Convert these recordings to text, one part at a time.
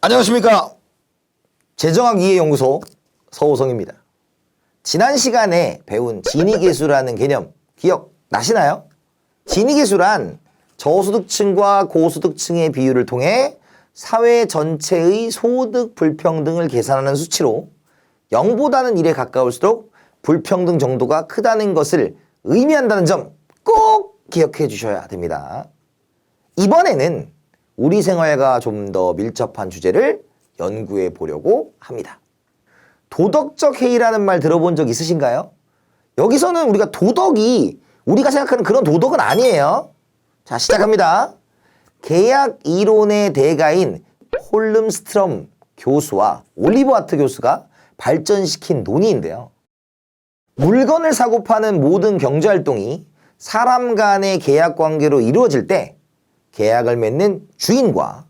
안녕하십니까. 재정학 이해연구소 서호성입니다. 지난 시간에 배운 지니계수라는 개념 기억나시나요? 지니계수란 저소득층과 고소득층의 비율을 통해 사회 전체의 소득 불평등을 계산하는 수치로 0보다는 1에 가까울수록 불평등 정도가 크다는 것을 의미한다는 점 꼭 기억해 주셔야 됩니다. 이번에는 우리 생활과 좀 더 밀접한 주제를 연구해 보려고 합니다. 도덕적 해이라는 말 들어본 적 있으신가요? 여기서는 우리가 도덕이 우리가 생각하는 그런 도덕은 아니에요. 자, 시작합니다. 계약 이론의 대가인 홀름스트럼 교수와 올리버 하트 교수가 발전시킨 논의인데요. 물건을 사고 파는 모든 경제활동이 사람 간의 계약 관계로 이루어질 때 계약을 맺는 주인과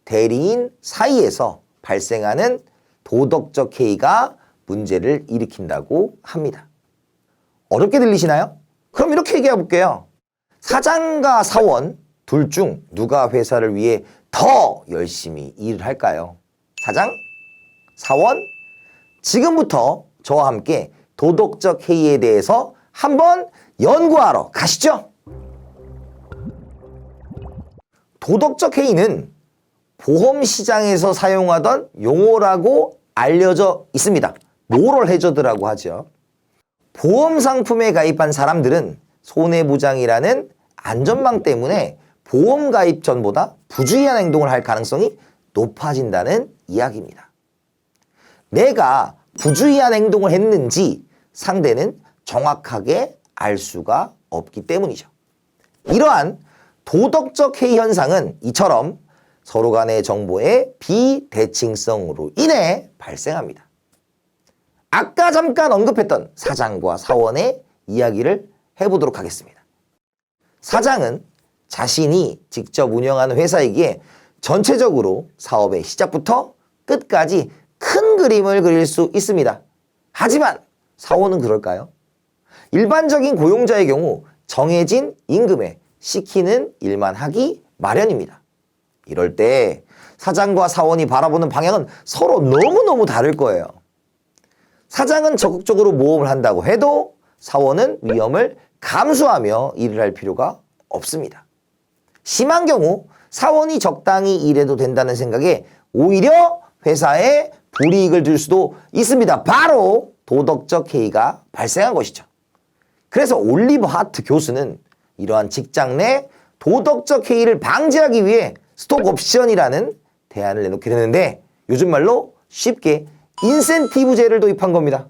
대리인 사이에서 발생하는 도덕적 해이가 문제를 일으킨다고 합니다. 어렵게 들리시나요? 그럼 이렇게 얘기해 볼게요. 사장과 사원 둘 중 누가 회사를 위해 더 열심히 일을 할까요? 사장? 사원? 지금부터 저와 함께 도덕적 해이에 대해서 한번 연구하러 가시죠. 도덕적 해이는 보험 시장에서 사용하던 용어라고 알려져 있습니다. 모럴 해저드라고 하죠. 보험 상품에 가입한 사람들은 손해보장이라는 안전망 때문에 보험 가입 전보다 부주의한 행동을 할 가능성이 높아진다는 이야기입니다. 내가 부주의한 행동을 했는지 상대는 정확하게 알 수가 없기 때문이죠. 이러한 도덕적 해이 현상은 이처럼 서로 간의 정보의 비대칭성으로 인해 발생합니다. 아까 잠깐 언급했던 사장과 사원의 이야기를 해보도록 하겠습니다. 사장은 자신이 직접 운영하는 회사이기에 전체적으로 사업의 시작부터 끝까지 큰 그림을 그릴 수 있습니다. 하지만 사원은 그럴까요? 일반적인 고용자의 경우 정해진 임금에 시키는 일만 하기 마련입니다. 이럴 때 사장과 사원이 바라보는 방향은 서로 너무너무 다를 거예요. 사장은 적극적으로 모험을 한다고 해도 사원은 위험을 감수하며 일을 할 필요가 없습니다. 심한 경우 사원이 적당히 일해도 된다는 생각에 오히려 회사에 불이익을 줄 수도 있습니다. 바로 도덕적 해이가 발생한 것이죠. 그래서 올리버 하트 교수는 이러한 직장 내 도덕적 해이를 방지하기 위해 스톡 옵션이라는 대안을 내놓게 되는데 요즘 말로 쉽게 인센티브제를 도입한 겁니다.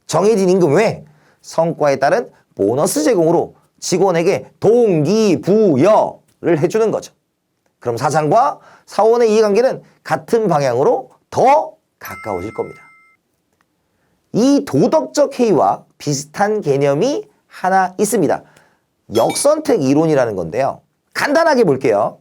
정해진 임금 외에 성과에 따른 보너스 제공으로 직원에게 동기부여를 해주는 거죠. 그럼 사장과 사원의 이해관계는 같은 방향으로 더 가까워질 겁니다. 이 도덕적 해이와 비슷한 개념이 하나 있습니다. 역선택 이론이라는 건데요. 간단하게 볼게요.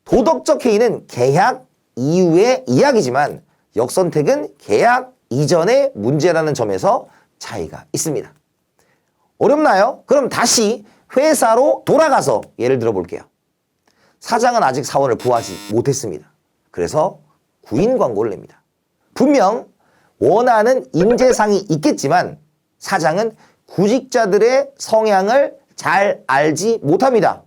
도덕적 해이는 계약 이후의 이야기지만 역선택은 계약 이전의 문제라는 점에서 차이가 있습니다. 어렵나요? 그럼 다시 회사로 돌아가서 예를 들어 볼게요. 사장은 아직 사원을 구하지 못했습니다. 그래서 구인 광고를 냅니다. 분명 원하는 인재상이 있겠지만 사장은 구직자들의 성향을 잘 알지 못합니다.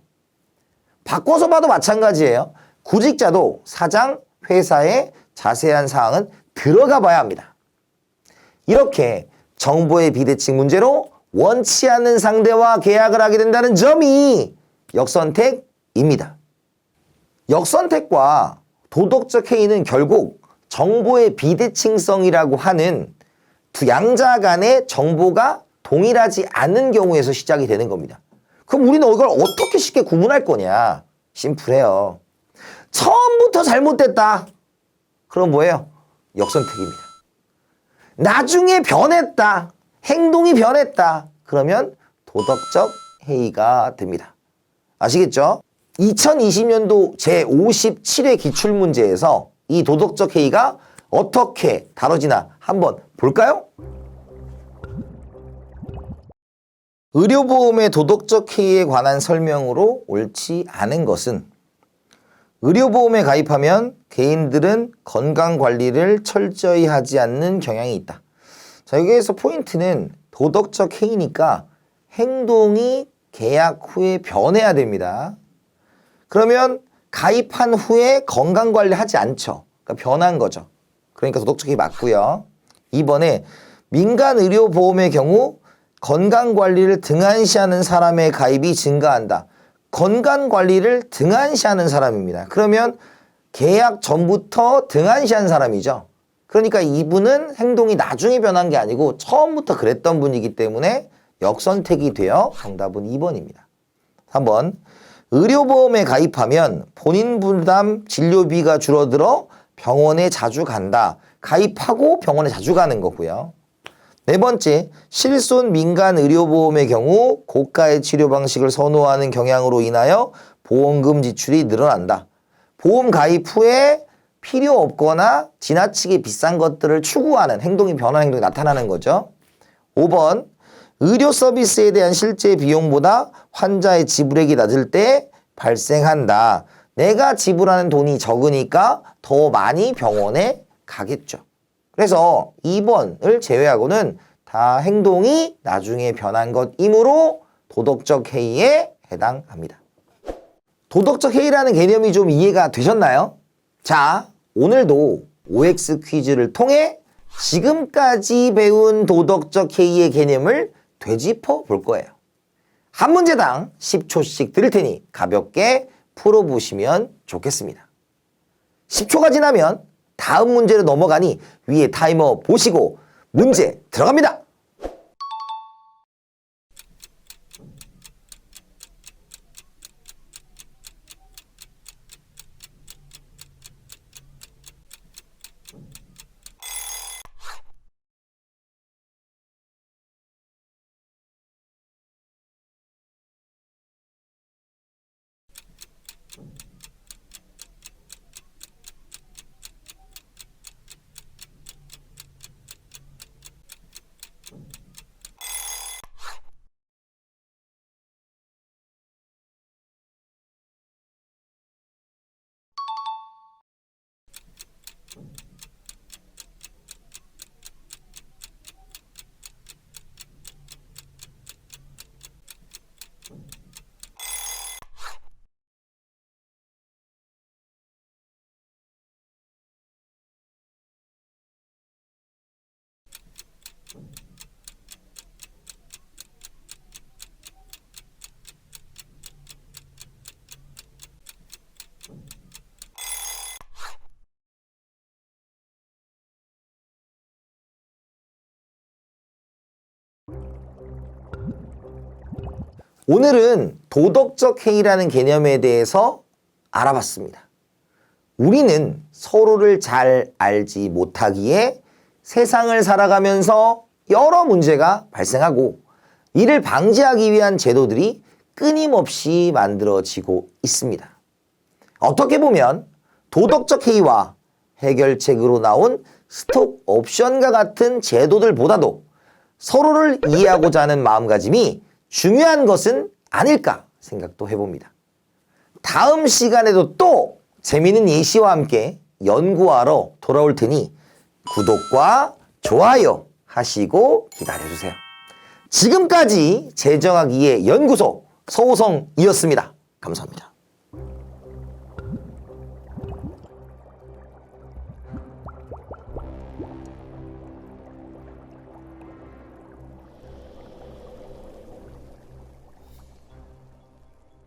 바꿔서 봐도 마찬가지예요. 구직자도 사장, 회사의 자세한 사항은 들어가 봐야 합니다. 이렇게 정보의 비대칭 문제로 원치 않는 상대와 계약을 하게 된다는 점이 역선택입니다. 역선택과 도덕적 해이는 결국 정보의 비대칭성이라고 하는 두 양자 간의 정보가 동일하지 않는 경우에서 시작이 되는 겁니다. 그럼 우리는 이걸 어떻게 쉽게 구분할 거냐? 심플해요. 처음부터 잘못됐다. 그럼 뭐예요? 역선택입니다. 나중에 변했다. 행동이 변했다. 그러면 도덕적 해이가 됩니다. 아시겠죠? 2020년도 제57회 기출문제에서 이 도덕적 해이가 어떻게 다뤄지나 한번 볼까요? 의료보험의 도덕적 해이에 관한 설명으로 옳지 않은 것은 의료보험에 가입하면 개인들은 건강관리를 철저히 하지 않는 경향이 있다. 자, 여기에서 포인트는 도덕적 해이니까 행동이 계약 후에 변해야 됩니다. 그러면 가입한 후에 건강관리 하지 않죠. 그러니까 변한 거죠. 그러니까 도덕적 해이 맞고요. 2번에 민간의료보험의 경우 건강관리를 등한시하는 사람의 가입이 증가한다. 건강관리를 등한시하는 사람입니다. 그러면 계약 전부터 등한시한 사람이죠. 그러니까 이분은 행동이 나중에 변한 게 아니고 처음부터 그랬던 분이기 때문에 역선택이 되어 정답은 2번입니다. 3번 의료보험에 가입하면 본인 부담 진료비가 줄어들어 병원에 자주 간다. 가입하고 병원에 자주 가는 거고요. 4번째, 실손 민간 의료보험의 경우 고가의 치료 방식을 선호하는 경향으로 인하여 보험금 지출이 늘어난다. 보험 가입 후에 필요 없거나 지나치게 비싼 것들을 추구하는 행동이 변한 행동이 나타나는 거죠. 5번, 의료 서비스에 대한 실제 비용보다 환자의 지불액이 낮을 때 발생한다. 내가 지불하는 돈이 적으니까 더 많이 병원에 가겠죠. 그래서 2번을 제외하고는 다 행동이 나중에 변한 것이므로 도덕적 해이에 해당합니다. 도덕적 해이라는 개념이 좀 이해가 되셨나요? 자, 오늘도 OX 퀴즈를 통해 지금까지 배운 도덕적 해이의 개념을 되짚어 볼 거예요. 한 문제당 10초씩 드릴 테니 가볍게 풀어보시면 좋겠습니다. 10초가 지나면 다음 문제로 넘어가니 위에 타이머 보시고 문제 들어갑니다. 오늘은 도덕적 해이라는 개념에 대해서 알아봤습니다. 우리는 서로를 잘 알지 못하기에 세상을 살아가면서 여러 문제가 발생하고 이를 방지하기 위한 제도들이 끊임없이 만들어지고 있습니다. 어떻게 보면 도덕적 해이와 해결책으로 나온 스톡 옵션과 같은 제도들보다도 서로를 이해하고자 하는 마음가짐이 중요한 것은 아닐까 생각도 해봅니다. 다음 시간에도 또 재미있는 예시와 함께 연구하러 돌아올 테니 구독과 좋아요 하시고 기다려주세요. 지금까지 재정학이의 연구소 서호성이었습니다. 감사합니다.